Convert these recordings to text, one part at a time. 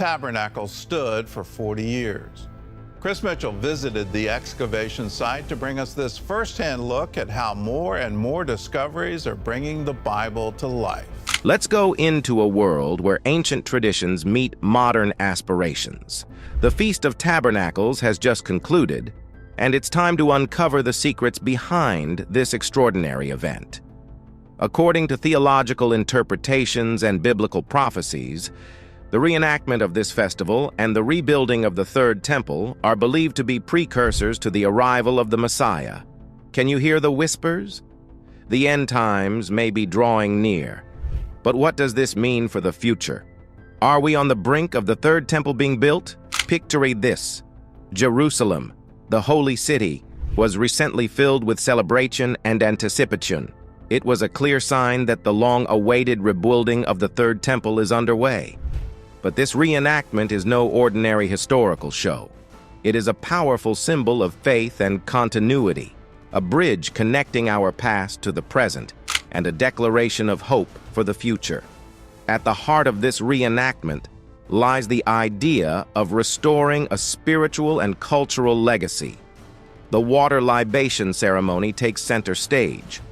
Tabernacles stood for 40 years. Chris Mitchell visited the excavation site to bring us this firsthand look at how more and more discoveries are bringing the Bible to life. Let's go into a world where ancient traditions meet modern aspirations. The Feast of Tabernacles has just concluded, and it's time to uncover the secrets behind this extraordinary event. According to theological interpretations and biblical prophecies, the reenactment of this festival and the rebuilding of the Third Temple are believed to be precursors to the arrival of the Messiah. Can you hear the whispers? The end times may be drawing near. But what does this mean for the future? Are we on the brink of the Third Temple being built? Picture this. Jerusalem, the holy city, was recently filled with celebration and anticipation. It was a clear sign that the long-awaited rebuilding of the Third Temple is underway. But this reenactment is no ordinary historical show. It is a powerful symbol of faith and continuity, a bridge connecting our past to the present, and a declaration of hope for the future. At the heart of this reenactment lies the idea of restoring a spiritual and cultural legacy. The water libation ceremony takes center stage,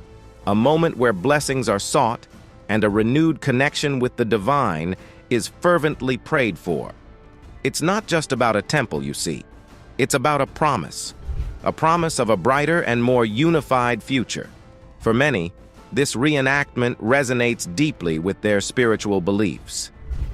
a moment where blessings are sought and a renewed connection with the divine is fervently prayed for. It's not just about a temple, you see. It's about a promise of a brighter and more unified future. For many, this reenactment resonates deeply with their spiritual beliefs.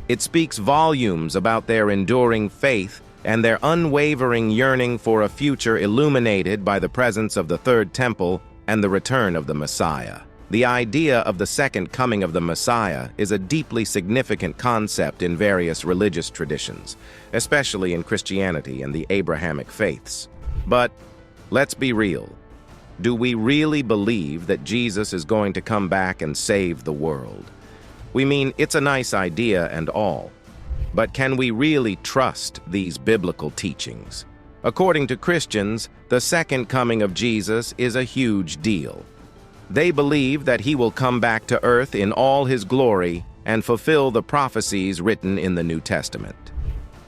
It speaks volumes about their enduring faith and their unwavering yearning for a future illuminated by the presence of the Third Temple and the return of the Messiah. The idea of the second coming of the Messiah is a deeply significant concept in various religious traditions, especially in Christianity and the Abrahamic faiths. But let's be real. Do we really believe that Jesus is going to come back and save the world? We mean, it's a nice idea and all, but can we really trust these biblical teachings? According to Christians, the second coming of Jesus is a huge deal. They believe that he will come back to earth in all his glory and fulfill the prophecies written in the New Testament.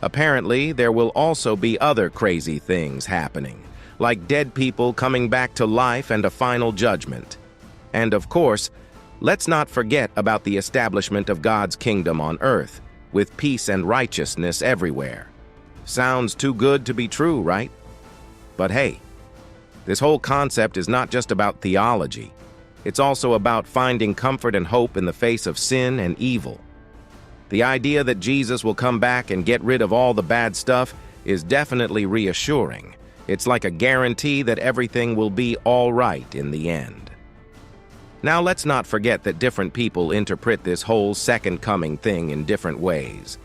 Apparently, there will also be other crazy things happening, like dead people coming back to life and a final judgment. And of course, let's not forget about the establishment of God's kingdom on earth, with peace and righteousness everywhere. Sounds too good to be true, right? But hey, this whole concept is not just about theology. It's also about finding comfort and hope in the face of sin and evil. The idea that Jesus will come back and get rid of all the bad stuff is definitely reassuring. It's like a guarantee that everything will be all right in the end. Now, let's not forget that different people interpret this whole second coming thing in different ways.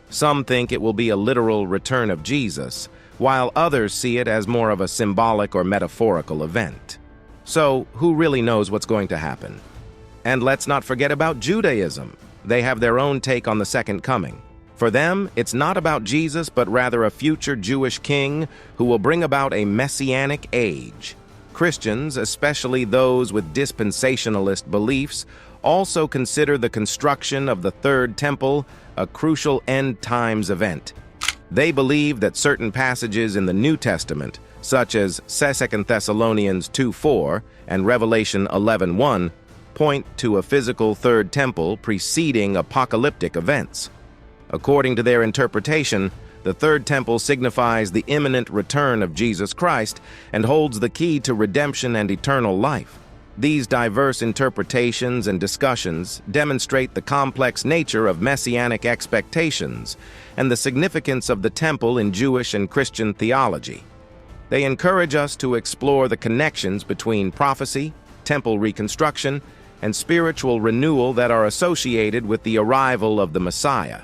Some think it will be a literal return of Jesus, while others see it as more of a symbolic or metaphorical event. So, who really knows what's going to happen? And let's not forget about Judaism. They have their own take on the second coming. For them, it's not about Jesus, but rather a future Jewish king who will bring about a messianic age. Christians, especially those with dispensationalist beliefs, also consider the construction of the Third Temple a crucial end times event. They believe that certain passages in the New Testament, such as 2 Thessalonians 2:4 and Revelation 11:1, point to a physical Third Temple preceding apocalyptic events. According to their interpretation, the Third Temple signifies the imminent return of Jesus Christ and holds the key to redemption and eternal life. These diverse interpretations and discussions demonstrate the complex nature of messianic expectations and the significance of the temple in Jewish and Christian theology. They encourage us to explore the connections between prophecy, temple reconstruction, and spiritual renewal that are associated with the arrival of the Messiah.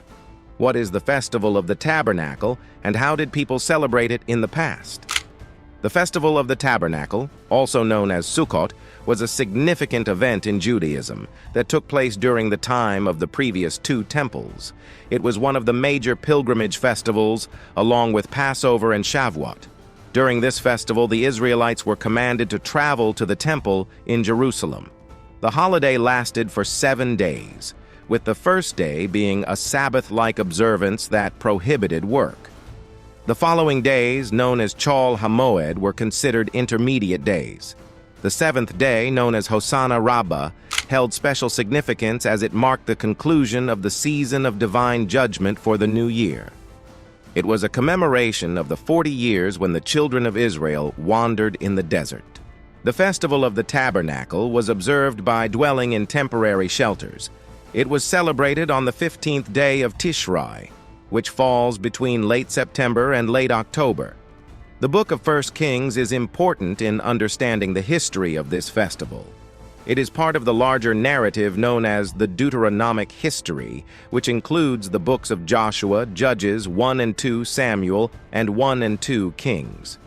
What is the Festival of the Tabernacle, and how did people celebrate it in the past? The Festival of the Tabernacle, also known as Sukkot, was a significant event in Judaism that took place during the time of the previous two temples. It was one of the major pilgrimage festivals, along with Passover and Shavuot. During this festival, the Israelites were commanded to travel to the temple in Jerusalem. The holiday lasted for 7 days, with the first day being a Sabbath-like observance that prohibited work. The following days, known as Chol HaMoed, were considered intermediate days. The seventh day, known as Hosanna Rabbah, held special significance as it marked the conclusion of the season of divine judgment for the new year. It was a commemoration of the 40 years when the children of Israel wandered in the desert. The Festival of the Tabernacle was observed by dwelling in temporary shelters. It was celebrated on the 15th day of Tishrei, which falls between late September and late October. The book of 1 Kings is important in understanding the history of this festival. It is part of the larger narrative known as the Deuteronomic history, which includes the books of Joshua, Judges 1 and 2 Samuel, and 1 and 2 Kings.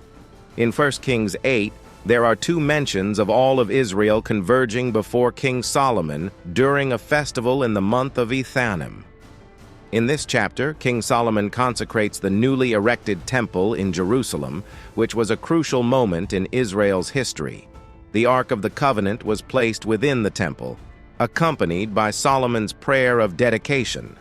In 1 Kings 8, there are two mentions of all of Israel converging before King Solomon during a festival in the month of Ethanim. In this chapter, King Solomon consecrates the newly erected temple in Jerusalem, which was a crucial moment in Israel's history. The Ark of the Covenant was placed within the temple, accompanied by Solomon's prayer of dedication.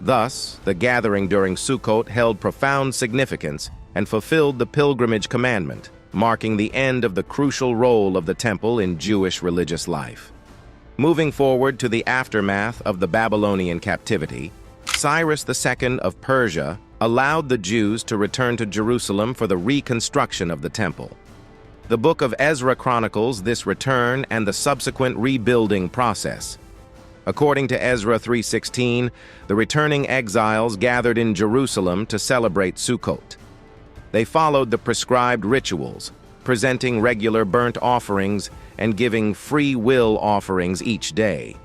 Thus, the gathering during Sukkot held profound significance and fulfilled the pilgrimage commandment, marking the end of the crucial role of the temple in Jewish religious life. Moving forward to the aftermath of the Babylonian captivity, Cyrus II of Persia allowed the Jews to return to Jerusalem for the reconstruction of the temple. The book of Ezra chronicles this return and the subsequent rebuilding process. According to Ezra 3:16, the returning exiles gathered in Jerusalem to celebrate Sukkot. They followed the prescribed rituals, presenting regular burnt offerings and giving free will offerings each day.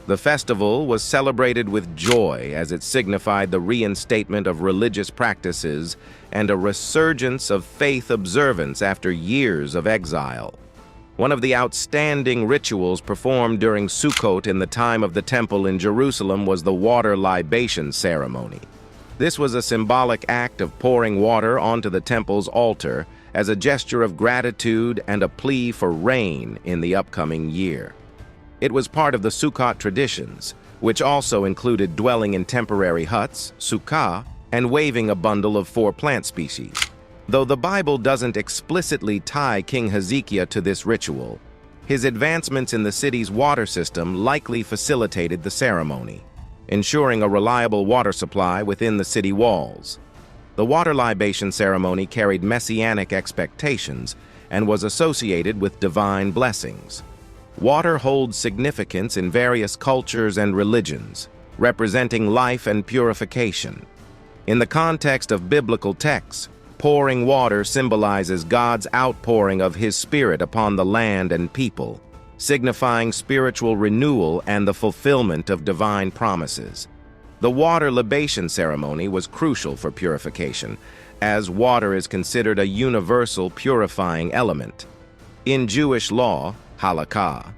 The festival was celebrated with joy as it signified the reinstatement of religious practices and a resurgence of faith observance after years of exile. One of the outstanding rituals performed during Sukkot in the time of the temple in Jerusalem was the water libation ceremony. This was a symbolic act of pouring water onto the temple's altar as a gesture of gratitude and a plea for rain in the upcoming year. It was part of the Sukkot traditions, which also included dwelling in temporary huts, sukkah, and waving a bundle of 4 plant species. Though the Bible doesn't explicitly tie King Hezekiah to this ritual, his advancements in the city's water system likely facilitated the ceremony, ensuring a reliable water supply within the city walls. The water libation ceremony carried messianic expectations and was associated with divine blessings. Water holds significance in various cultures and religions, representing life and purification. In the context of biblical texts, pouring water symbolizes God's outpouring of His Spirit upon the land and people, signifying spiritual renewal and the fulfillment of divine promises. The water libation ceremony was crucial for purification, as water is considered a universal purifying element. In Jewish law, halakha,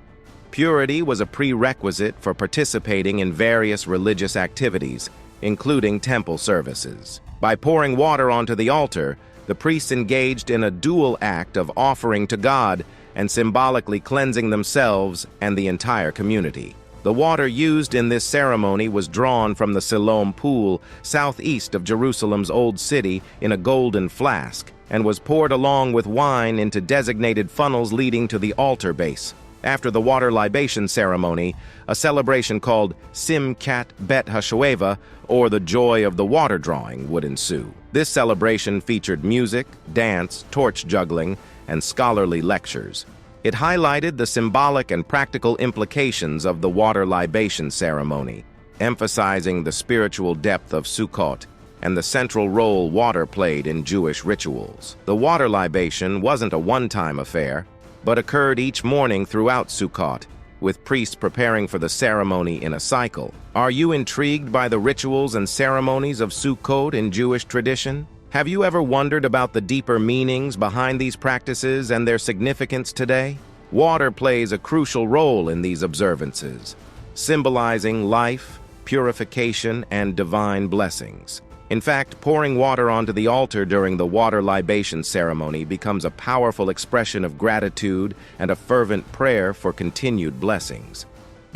purity was a prerequisite for participating in various religious activities, including temple services. By pouring water onto the altar, the priests engaged in a dual act of offering to God and symbolically cleansing themselves and the entire community. The water used in this ceremony was drawn from the Siloam pool southeast of Jerusalem's Old City in a golden flask and was poured along with wine into designated funnels leading to the altar base. After the water libation ceremony, a celebration called Simchat Bet HaShoeva, or the Joy of the Water Drawing, would ensue. This celebration featured music, dance, torch juggling, and scholarly lectures. It highlighted the symbolic and practical implications of the water libation ceremony, emphasizing the spiritual depth of Sukkot and the central role water played in Jewish rituals. The water libation wasn't a one-time affair, but occurred each morning throughout Sukkot, with priests preparing for the ceremony in a cycle. Are you intrigued by the rituals and ceremonies of Sukkot in Jewish tradition? Have you ever wondered about the deeper meanings behind these practices and their significance today? Water plays a crucial role in these observances, symbolizing life, purification, and divine blessings. In fact, pouring water onto the altar during the water libation ceremony becomes a powerful expression of gratitude and a fervent prayer for continued blessings.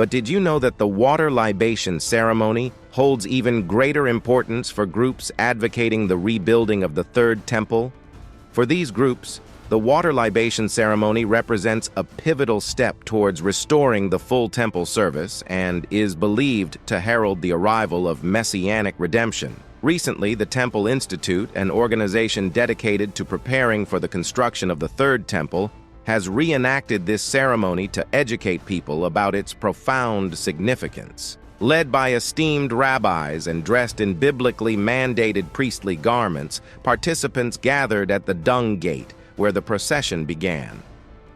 But did you know that the water libation ceremony holds even greater importance for groups advocating the rebuilding of the Third Temple? For these groups, the water libation ceremony represents a pivotal step towards restoring the full temple service and is believed to herald the arrival of messianic redemption. Recently, the Temple Institute, an organization dedicated to preparing for the construction of the Third Temple, has reenacted this ceremony to educate people about its profound significance. Led by esteemed rabbis and dressed in biblically mandated priestly garments, participants gathered at the Dung Gate, where the procession began.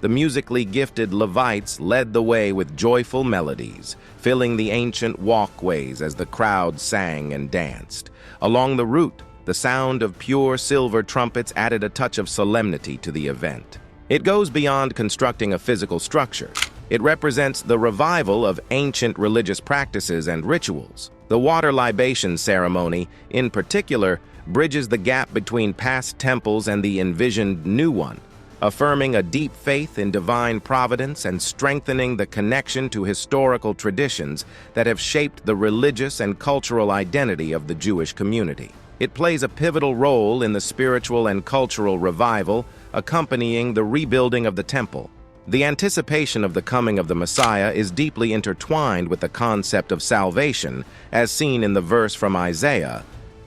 The musically gifted Levites led the way with joyful melodies, filling the ancient walkways as the crowd sang and danced. Along the route, the sound of pure silver trumpets added a touch of solemnity to the event. It goes beyond constructing a physical structure. It represents the revival of ancient religious practices and rituals. The water libation ceremony, in particular, bridges the gap between past temples and the envisioned new one, affirming a deep faith in divine providence and strengthening the connection to historical traditions that have shaped the religious and cultural identity of the Jewish community. It plays a pivotal role in the spiritual and cultural revival accompanying the rebuilding of the temple. The anticipation of the coming of the Messiah is deeply intertwined with the concept of salvation, as seen in the verse from Isaiah,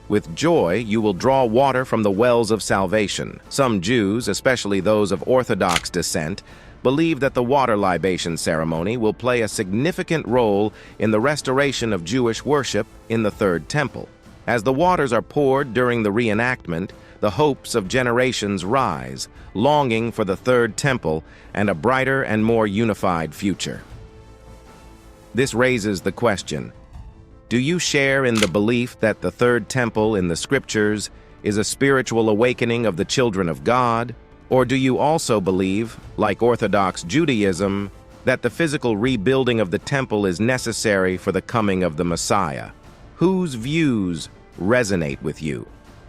"With joy you will draw water from the wells of salvation." Some Jews, especially those of Orthodox descent, believe that the water libation ceremony will play a significant role in the restoration of Jewish worship in the Third Temple. As the waters are poured during the reenactment, the hopes of generations rise, longing for the Third Temple and a brighter and more unified future. This raises the question: do you share in the belief that the Third Temple in the Scriptures is a spiritual awakening of the children of God? Or do you also believe, like Orthodox Judaism, that the physical rebuilding of the temple is necessary for the coming of the Messiah? Whose views resonate with you?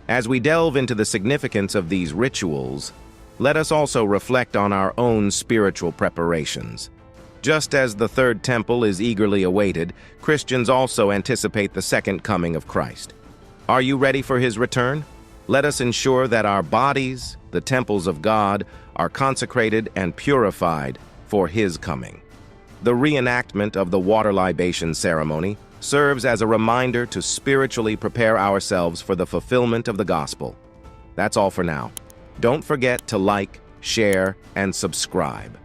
As we delve into the significance of these rituals, let us also reflect on our own spiritual preparations. Just as the Third Temple is eagerly awaited, Christians also anticipate the second coming of Christ. Are you ready for his return? Let us ensure that our bodies, the temples of God, are consecrated and purified for his coming. The reenactment of the water libation ceremony serves as a reminder to spiritually prepare ourselves for the fulfillment of the gospel. That's all for now. Don't forget to like, share, and subscribe.